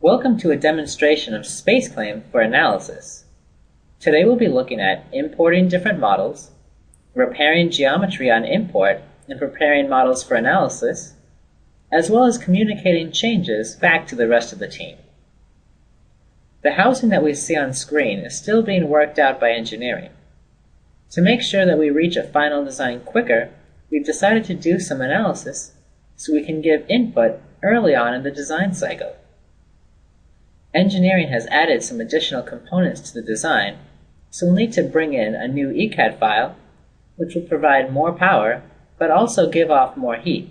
Welcome to a demonstration of SpaceClaim for analysis. Today we'll be looking at importing different models, repairing geometry on import and preparing models for analysis, as well as communicating changes back to the rest of the team. The housing that we see on screen is still being worked out by engineering. To make sure that we reach a final design quicker, we've decided to do some analysis so we can give input early on in the design cycle. Engineering has added some additional components to the design, so we'll need to bring in a new ECAD file, which will provide more power, but also give off more heat.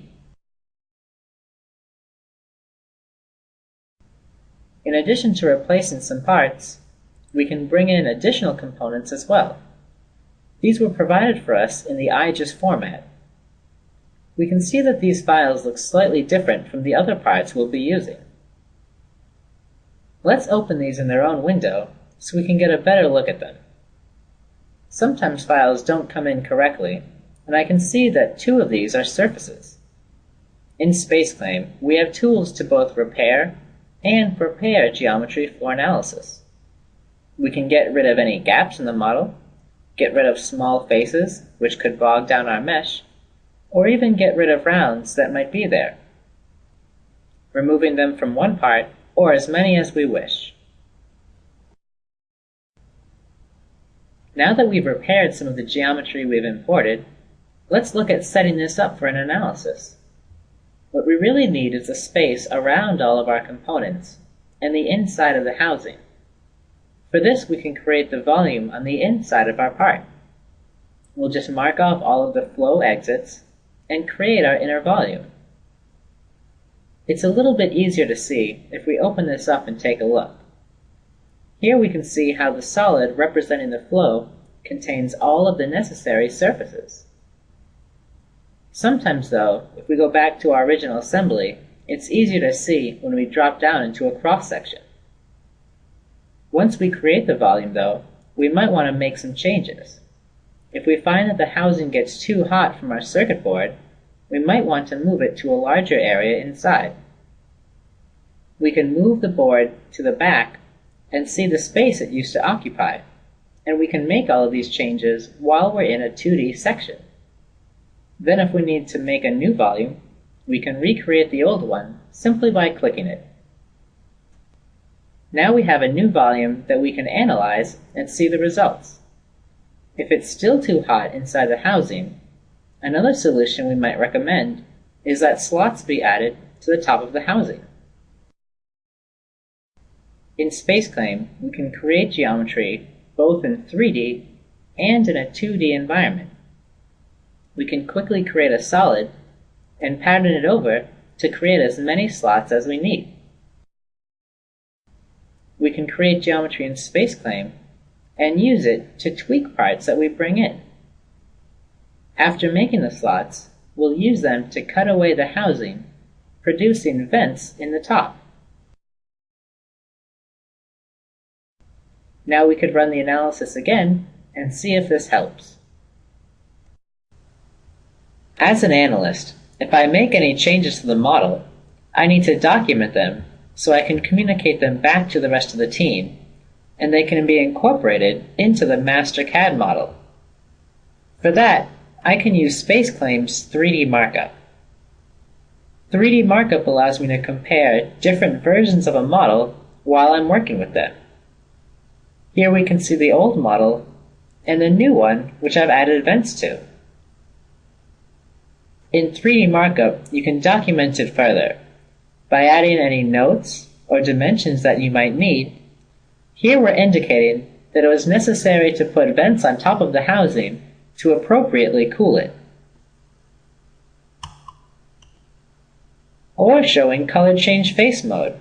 In addition to replacing some parts, we can bring in additional components as well. These were provided for us in the IGES format. We can see that these files look slightly different from the other parts we'll be using. Let's open these in their own window so we can get a better look at them. Sometimes files don't come in correctly, and I can see that two of these are surfaces. In SpaceClaim, we have tools to both repair and prepare geometry for analysis. We can get rid of any gaps in the model, get rid of small faces, which could bog down our mesh, or even get rid of rounds that might be there, removing them from one part or as many as we wish. Now that we've repaired some of the geometry we've imported, let's look at setting this up for an analysis. What we really need is the space around all of our components and the inside of the housing. For this, we can create the volume on the inside of our part. We'll just mark off all of the flow exits and create our inner volume. It's a little bit easier to see if we open this up and take a look. Here we can see how the solid representing the flow contains all of the necessary surfaces. Sometimes though, if we go back to our original assembly, it's easier to see when we drop down into a cross-section. Once we create the volume though, we might want to make some changes. If we find that the housing gets too hot from our circuit board, we might want to move it to a larger area inside. We can move the board to the back and see the space it used to occupy, and we can make all of these changes while we're in a 2D section. Then if we need to make a new volume, we can recreate the old one simply by clicking it. Now we have a new volume that we can analyze and see the results. If it's still too hot inside the housing, another solution we might recommend is that slots be added to the top of the housing. In SpaceClaim, we can create geometry both in 3D and in a 2D environment. We can quickly create a solid and pattern it over to create as many slots as we need. We can create geometry in SpaceClaim and use it to tweak parts that we bring in. After making the slots, we'll use them to cut away the housing, producing vents in the top. Now we could run the analysis again and see if this helps. As an analyst, if I make any changes to the model, I need to document them so I can communicate them back to the rest of the team, and they can be incorporated into the master CAD model. For that, I can use SpaceClaim's 3D markup. 3D markup allows me to compare different versions of a model while I'm working with them. Here we can see the old model and the new one, which I've added vents to. In 3D markup, you can document it further by adding any notes or dimensions that you might need. Here we're indicating that it was necessary to put vents on top of the housing to appropriately cool it. Or showing color change face mode,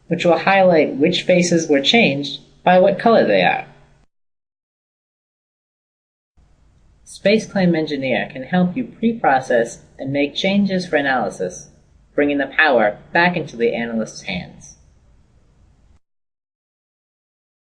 which will highlight which faces were changed by what color they are. SpaceClaim Engineer can help you pre-process and make changes for analysis, bringing the power back into the analyst's hands.